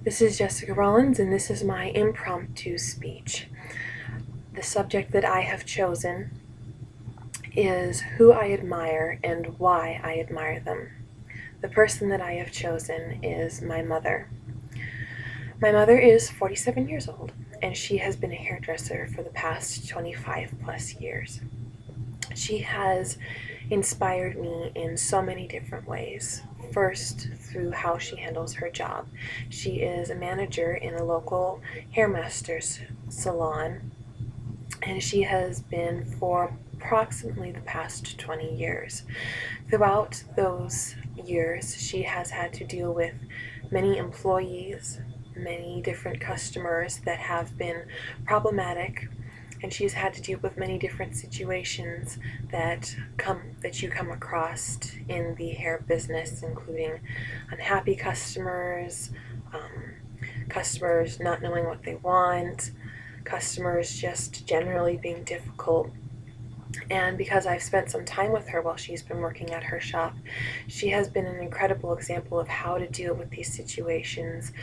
This is Jessica Rollins, and this is my impromptu speech. The subject that I have chosen is who I admire and why I admire them. The person that I have chosen is my mother. My mother is 47 years old, and she has been a hairdresser for the past 25 plus years. She has inspired me in so many different ways. First, through how she handles her job. She is a manager in a local hairmaster's salon, and she has been for approximately the past 20 years. Throughout those years, she has had to deal with many employees, many different customers that have been problematic, and she's had to deal with many different situations that you come across in the hair business, including unhappy customers, customers not knowing what they want, customers just generally being difficult. And because I've spent some time with her while she's been working at her shop, she has been an incredible example of how to deal with these situations.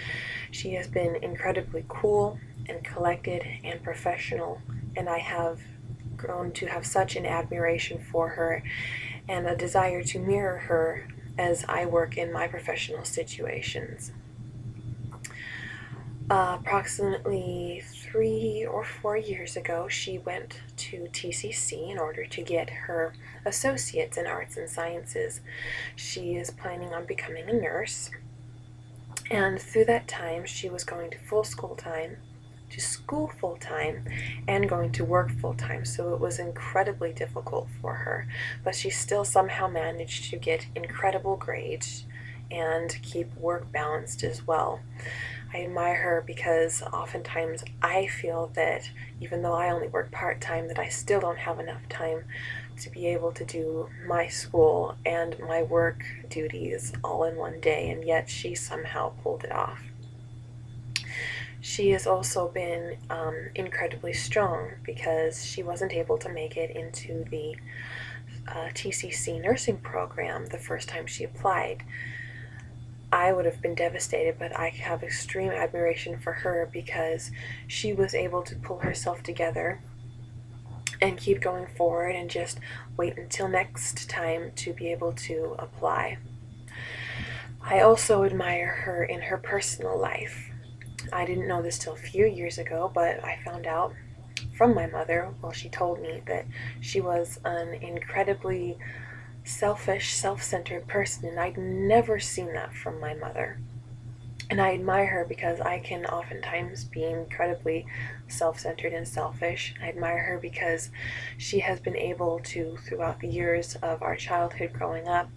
She has been incredibly cool and collected and professional, and I have grown to have such an admiration for her and a desire to mirror her as I work in my professional situations. Approximately 3 or 4 years ago, she went to TCC in order to get her associates in arts and sciences. She is planning on becoming a nurse, and through that time she was going to school full-time and going to work full-time, so it was incredibly difficult for her, but she still somehow managed to get incredible grades and keep work balanced as well. I admire her because oftentimes I feel that even though I only work part-time, that I still don't have enough time to be able to do my school and my work duties all in one day, and yet she somehow pulled it off. She has also been incredibly strong because she wasn't able to make it into the TCC nursing program the first time she applied. I would have been devastated, but I have extreme admiration for her because she was able to pull herself together and keep going forward and just wait until next time to be able to apply. I also admire her in her personal life. I didn't know this till a few years ago, but I found out from my mother, well, she told me that she was an incredibly selfish, self-centered person, and I'd never seen that from my mother. And I admire her because I can oftentimes be incredibly self-centered and selfish. I admire her because she has been able to, throughout the years of our childhood growing up,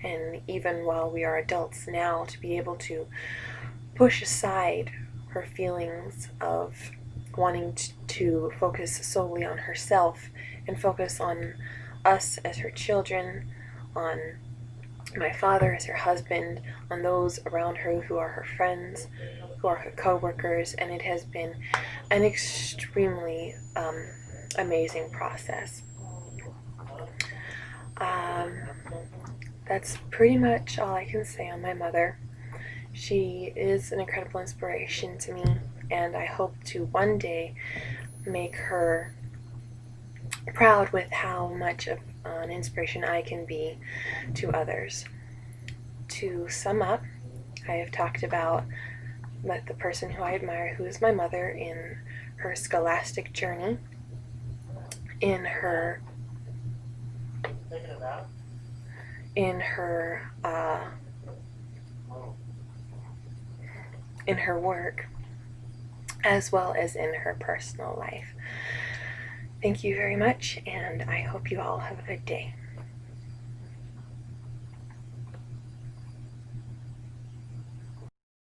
and even while we are adults now, to be able to push aside her feelings of wanting to focus solely on herself and focus on us as her children, on my father as her husband, on those around her who are her friends, who are her co-workers, and it has been an extremely amazing process. That's pretty much all I can say on my mother. She is an incredible inspiration to me, and I hope to one day make her proud with how much of an inspiration I can be to others. To sum up, I have talked about the person who I admire, who is my mother, in her scholastic journey, in her work, as well as in her personal life. Thank you very much, and I hope you all have a good day.